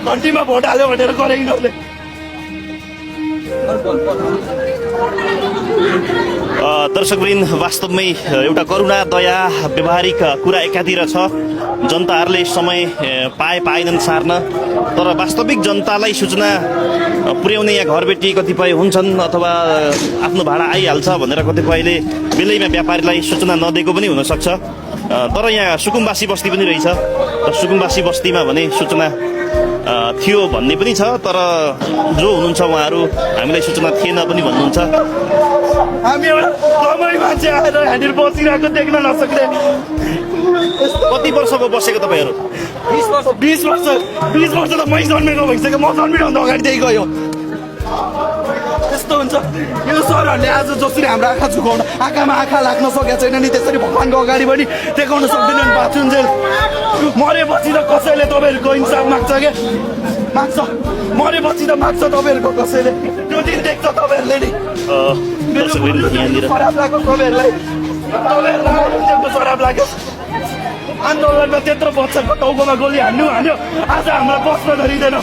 घन्टीमा vote हाल्यो भनेर गरेको यिनीहरूले। दर्शकवृन्द, वास्तवमै एउटा करुणा दया व्यवहारिक कुरा एकातिर छ। जनताहरूले समय पाएनन् सार्न, तर वास्तविक जनतालाई सूचना पुर्याउने यहाँ घरबेटी कतिपय हुन्छन् अथवा आफ्नो भाडा आइहाल्छ भनेर कतिपयले बेलैमा व्यापारीलाई सूचना नदिएको पनि हुनसक्छ। तर यहाँ सुकुम्बासी बस्ती पनि रहेछ र सुकुम्बासी बस्तीमा भने सूचना थियो भन्ने पनि छ, तर जो हुनुहुन्छ उहाँहरू हामीलाई सूचना थिएन पनि भन्नुहुन्छ। हामी एउटा कमाइ मान्छे आएर यहाँनिर बसिरहेको देख्न नसक्ने। कति वर्षको बसेको तपाईँहरू? 20 वर्ष त मै जन्मेको भइसक्यो। म जन्मिनुभन्दा अगाडिदेखि गयो। त्यस्तो हुन्छ यो सरहरूले। आज जसरी हाम्रो आँखा झुकाउन, आँखामा आँखा लाग्न सकेको छैन नि, त्यसरी भगवान्को अगाडि पनि देखाउन सक्दैनन्। बाँचुन्जेल मरेपछि त कसैले तपाईँहरूको इन्साफ माग्छ क्या, माग्छ। मरेपछि त माग्छ तपाईँहरूको कसैले। त्यो दिन देख्छ तपाईँहरूले नि। खराब लाग्यो तपाईँहरूलाई, खराब लाग्यो। आन्दोलनमा त्यत्रो बच्चाको टाउकोमा गोली हान्यो, आज हामीलाई बस्न धरिँदैन।